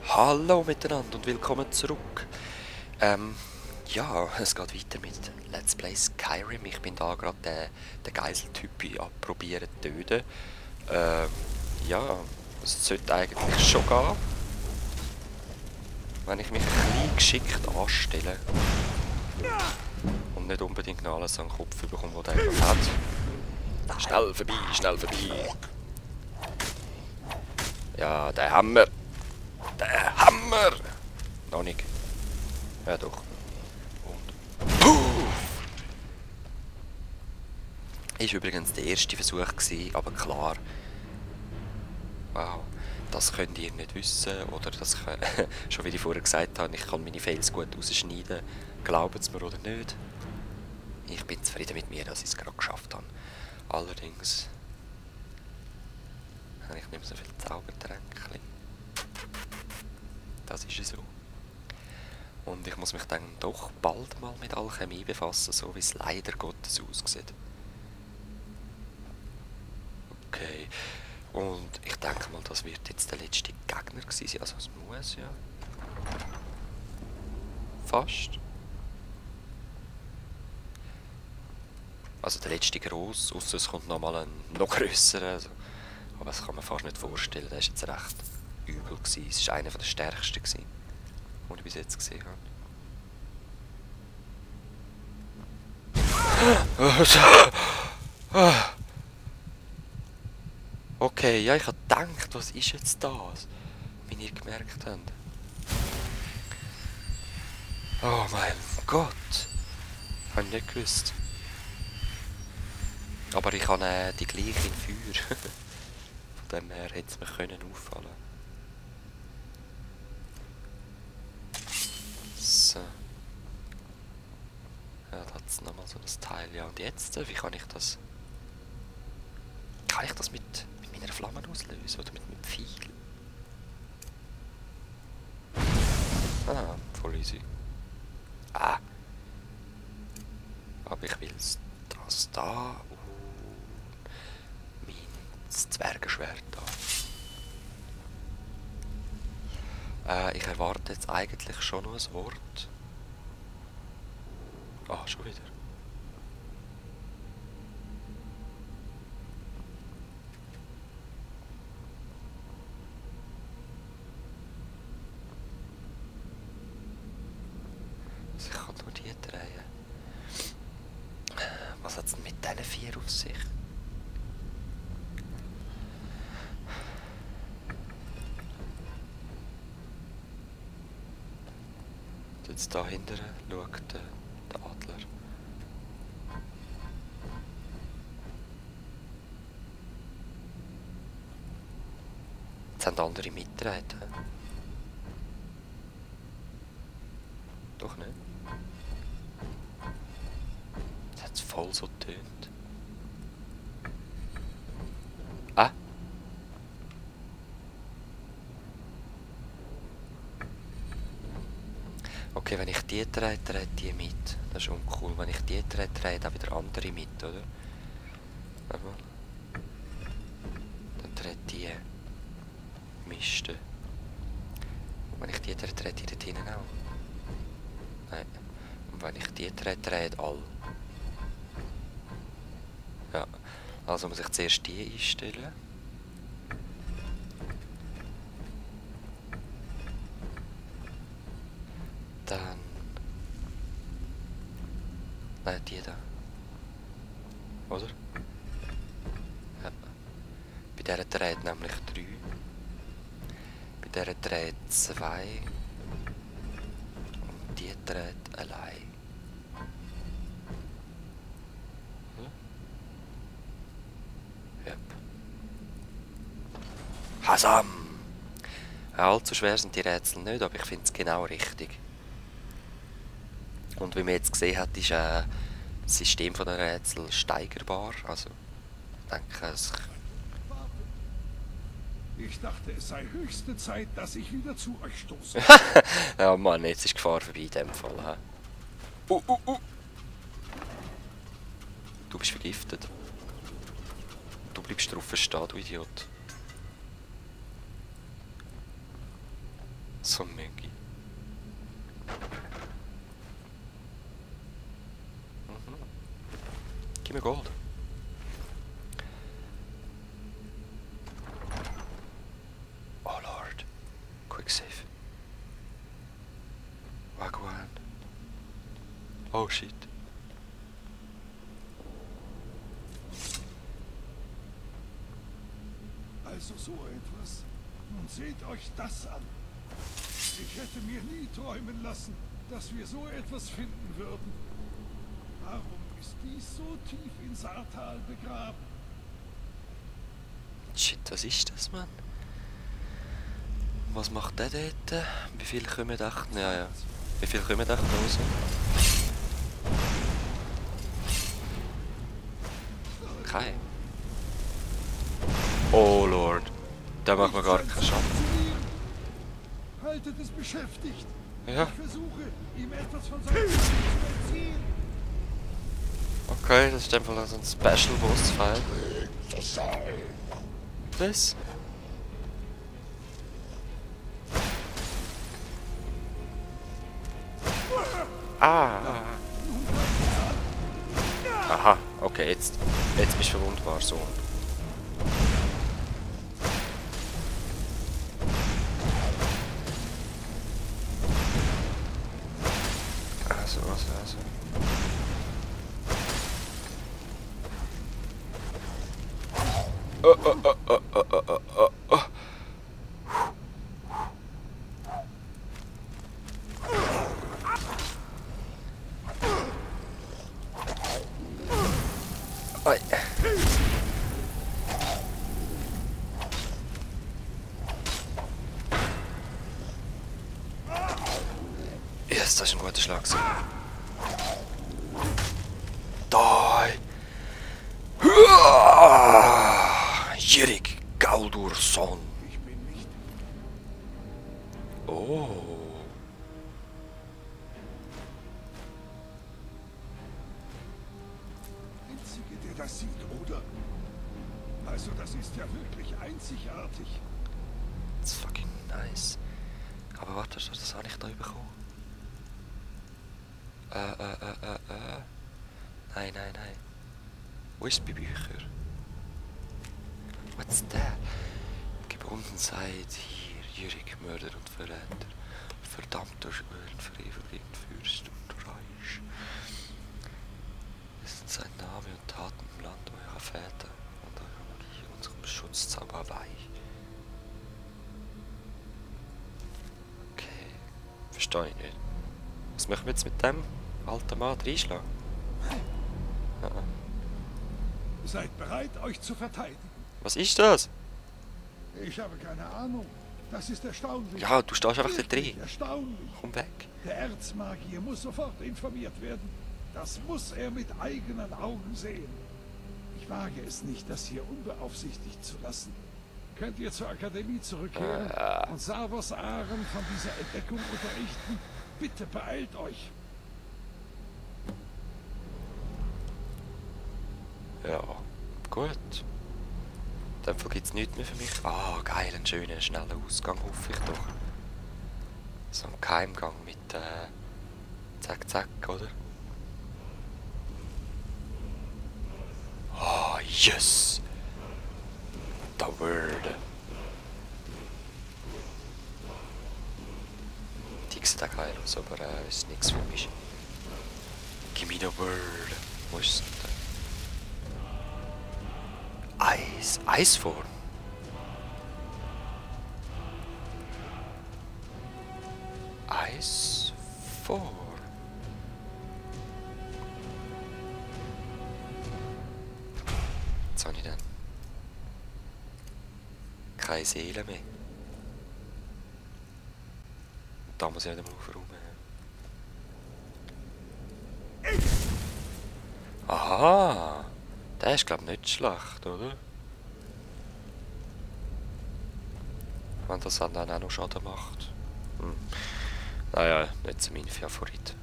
Hallo miteinander und willkommen zurück. Ja, es geht weiter mit Let's Play Skyrim. Ich bin da gerade den Geiseltyp probieren zu töten. Ja, es sollte eigentlich schon gehen. Wenn ich mich ein bisschen geschickt anstelle. Und nicht unbedingt noch alles an den Kopf bekomme, was der gerade hat. Schnell vorbei, schnell vorbei. Ja, der Hammer. Der Hammer! Noch nicht. Ja doch. Und puff! Ist übrigens der erste Versuch gewesen, aber klar. Wow. Das könnt ihr nicht wissen, oder das kann, schon wie ich vorher gesagt habe, ich kann meine Fails gut rausschneiden. Glaubt es mir oder nicht. Ich bin zufrieden mit mir, dass ich es gerade geschafft habe. Allerdings habe ich nicht mehr so viel Zaubertränkchen. Das ist ja so. Und ich muss mich dann doch bald mal mit Alchemie befassen, so wie es leider Gottes aussieht. Okay. Und ich denke mal, das wird jetzt der letzte Gegner gewesen sein. Also es muss ja. Fast. Also der letzte gross, ausser es kommt nochmal ein noch grösserer. Also. Aber das kann man fast nicht vorstellen. Der ist jetzt recht übel gewesen. Es war einer der stärksten gewesen, den ich bis jetzt gesehen habe. Okay, ja, ich habe gedacht, was ist jetzt das? Wie ihr gemerkt habt. Oh mein Gott! Habe ich nicht gewusst. Aber ich habe die gleiche in Feuer. Von dem her hätte es mir können auffallen. So. Ja, da hat es nochmal so ein Teil. Ja, und jetzt, wie kann ich das... Kann ich das mit meiner Flamme auslösen? Oder mit einem Pfeil? Ah, voll easy. Ah. Aber ich will das da und mein Zwergenschwert da. Ich erwarte jetzt eigentlich schon noch ein Wort. Ah, schon wieder. Also ich kann nur die drehen. Was hat es denn mit diesen 4 auf sich? Jetzt da hinten schaut der Adler. Jetzt haben andere mitgetragen. Doch nicht? Jetzt hat es voll so getönt. Ah! Okay, wenn ich die drehe, dreht die mit. Das ist uncool. Wenn ich die drehe, dreht auch wieder andere mit, oder? Warte mal. Dann dreht die Miste. Und wenn ich die drehe, dreht die dort hinten auch. Nein. Und wenn ich die drehe, dreht alle. Ja. Also muss ich zuerst die einstellen. Dann... Nein, die da. Oder? Ja. Bei dieser dreht nämlich 3. Bei dieser dreht 2. Und die dreht allein. Hm? Yep. Hasam! Allzu schwer sind die Rätsel nicht, aber ich finde es genau richtig. Und wie man jetzt gesehen hat, ist das System von den Rätseln steigerbar. Also, ich denke, es... Ich dachte, es sei höchste Zeit, dass ich wieder zu euch stoße. Ja Mann, jetzt ist Gefahr vorbei in dem Fall. Du bist vergiftet. Du bleibst drauf stehen, du Idiot. So Mögi. Gib mir Gold. Oh Lord. Quick save. Wagwan. Oh shit. Also so etwas. Nun seht euch das an. Ich hätte mir nie träumen lassen, dass wir so etwas finden würden. Warum ist dies so tief in Saartal begraben? Shit, was ist das, Mann? Was macht der dort? Wie viel kommen da? Ja, ja. Wie viel kommen da raus? Kein. Oh Lord. Da macht man gar keinen Schaden. Haltet es beschäftigt. Ja. Ich versuche, ihm etwas von seinem Leben zu entziehen. Okay, das ist einfach so ein Special Boss Fight. Was? Ah. Aha, okay, jetzt bist du verwundbar, Sohn. Also. Oh. Oi. Yes, das ist ein guter Schlag. Jirik Galdurson. Ich bin nicht. Oh. Einzige, der das sieht, oder? Also, das ist ja wirklich einzigartig. That's fucking nice. Aber warte, das habe ich da bekommen. Nein. Wo ist die Bücher? What's that? Gebunden seid hier, Jürik, Mörder und Verräter. Verdammter Schwören, verewigend Fürst und Reich. Es sind sein Name und Taten im Land eurer Väter und eurer Magie, unserem Schutzzauber weich. Okay, verstehe ich nicht. Was machen wir jetzt mit dem alten Mann reinschlagen? Seid bereit, euch zu verteidigen. Was ist das? Ich habe keine Ahnung. Das ist erstaunlich. Ja, du stehst einfach da Wirklich drin. erstaunlich. Komm weg. Der Erzmagier muss sofort informiert werden. Das muss er mit eigenen Augen sehen. Ich wage es nicht, das hier unbeaufsichtigt zu lassen. Könnt ihr zur Akademie zurückkehren und Savos Aren von dieser Entdeckung unterrichten? Bitte beeilt euch. Ja, gut. In dem Fall gibt es nichts mehr für mich. Ah, geil, einen schönen, schnellen Ausgang, hoffe ich doch. So ein Geheimgang mit Zack, oder? Ah, yes! The Word. Die sieht auch geil aus, aber ist nichts für mich. Give me the Word. Wo ist es denn? Eisform. Eisform. Was habe ich denn? Keine Seele mehr. Da muss ich wieder mal aufräumen. Aha! Der ist, glaube ich, nicht schlecht, oder? Wenn das dann auch noch Schaden macht. Naja, nicht so mein Favorit.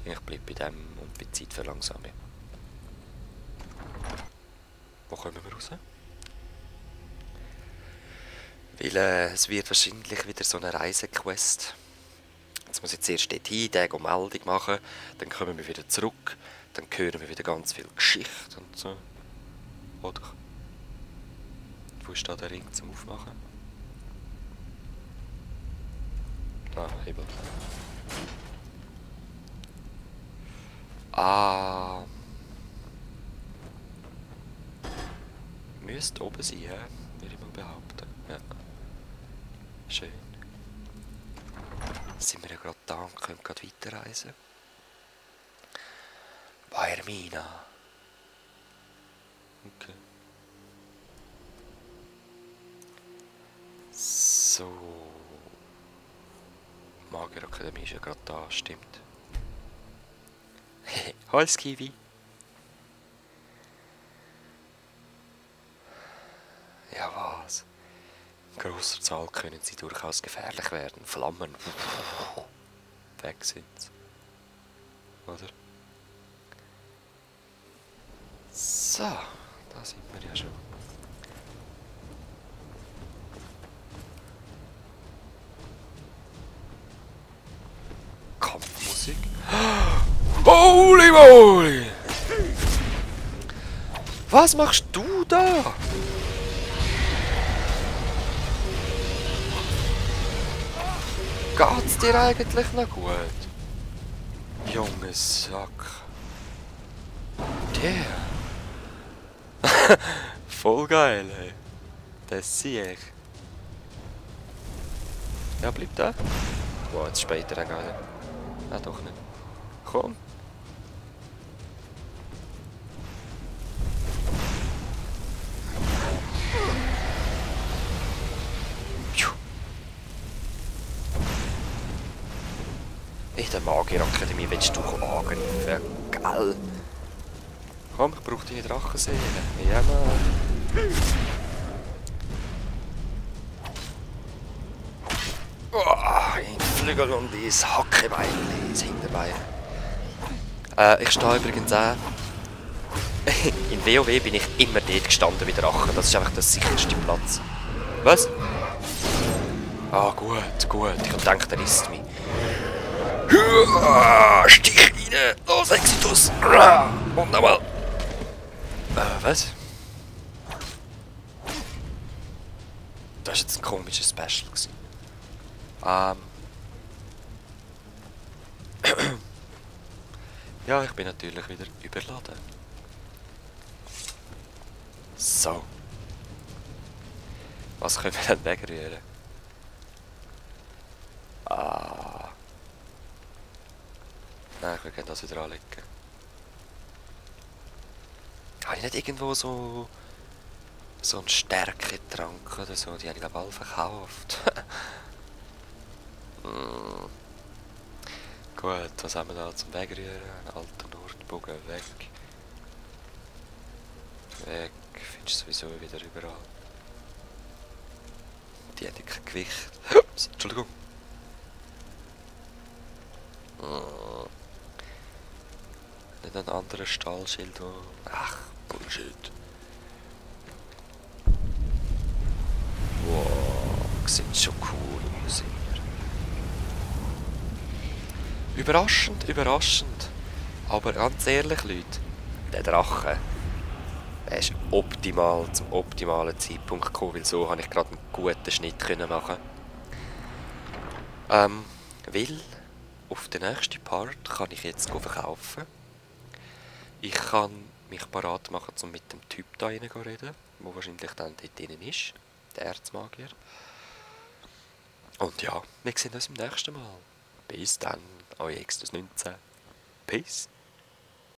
Ich bleibe bei dem und bei Zeit verlangsamen. Wo kommen wir raus? Weil es wird wahrscheinlich wieder so eine Reisequest. Jetzt muss ich zuerst dort hin, eine Meldung machen, dann kommen wir wieder zurück, dann hören wir wieder ganz viel Geschichte und so. Oder? Wo ist da der Ring zum Aufmachen? Ah, Hebel. Ah. Müsste oben sein, ja? Würde ich mal behaupten. Ja. Schön. Sind wir ja gerade da und können gerade weiterreisen. Vaermina. Okay. So. Magierakademie ist ja gerade da, stimmt. Hallo Skivi. Ja was? In grosser Zahl können sie durchaus gefährlich werden. Flammen. Weg sind sie. Oder? So, da sind wir ja schon. Kampfmusik. Holy moly! Was machst du da? Geht's dir eigentlich noch gut? Junge Sack. Der. Voll geil, ey. Das sehe ich. Ja, bleib da. Wow, jetzt später dann gar nicht. Ah, doch nicht. Komm. In der Magierakademie willst du angreifen. Geil. Komm, ich brauche deine Drachenseele. Ja, Mann. Oh, in Flügel und ins Hackebein, ins Hinterbein. Ich stehe übrigens auch. In WoW bin ich immer dort gestanden wie Drache. Das ist einfach der sicherste Platz. Was? Ah, gut, gut. Ich hab gedacht, er isst mich. Stich rein! Los, Exitus! Und nochmal! Was? Das war jetzt ein komisches Special. Ja, ich bin natürlich wieder überladen. So. Was können wir denn wegrühren? Ah. Nein, wir können das wieder anlegen. Habe ich nicht irgendwo so einen Stärketrank oder so? Die habe ich glaube alle verkauft. Gut, was haben wir da zum Wegrühren? Alter Nordbogen, weg. Weg, findest du sowieso wieder überall. Die hat kein Gewicht. Ups, Entschuldigung. Nicht ein anderes Stahlschild, wo... Ach, Bullshit. Wow, sieht schon cool aus. Überraschend, überraschend. Aber ganz ehrlich, Leute, der Drache, der ist optimal zum optimalen Zeitpunkt gekommen, weil so habe ich gerade einen guten Schnitt machen. Weil auf den nächsten Part kann ich jetzt verkaufen. Ich kann mich parat machen, um mit dem Typ da rein zu reden, der wahrscheinlich dann dort drin ist, der Erzmagier. Und ja, wir sehen uns im nächsten Mal. Bis dann, euer Extus 19. Peace.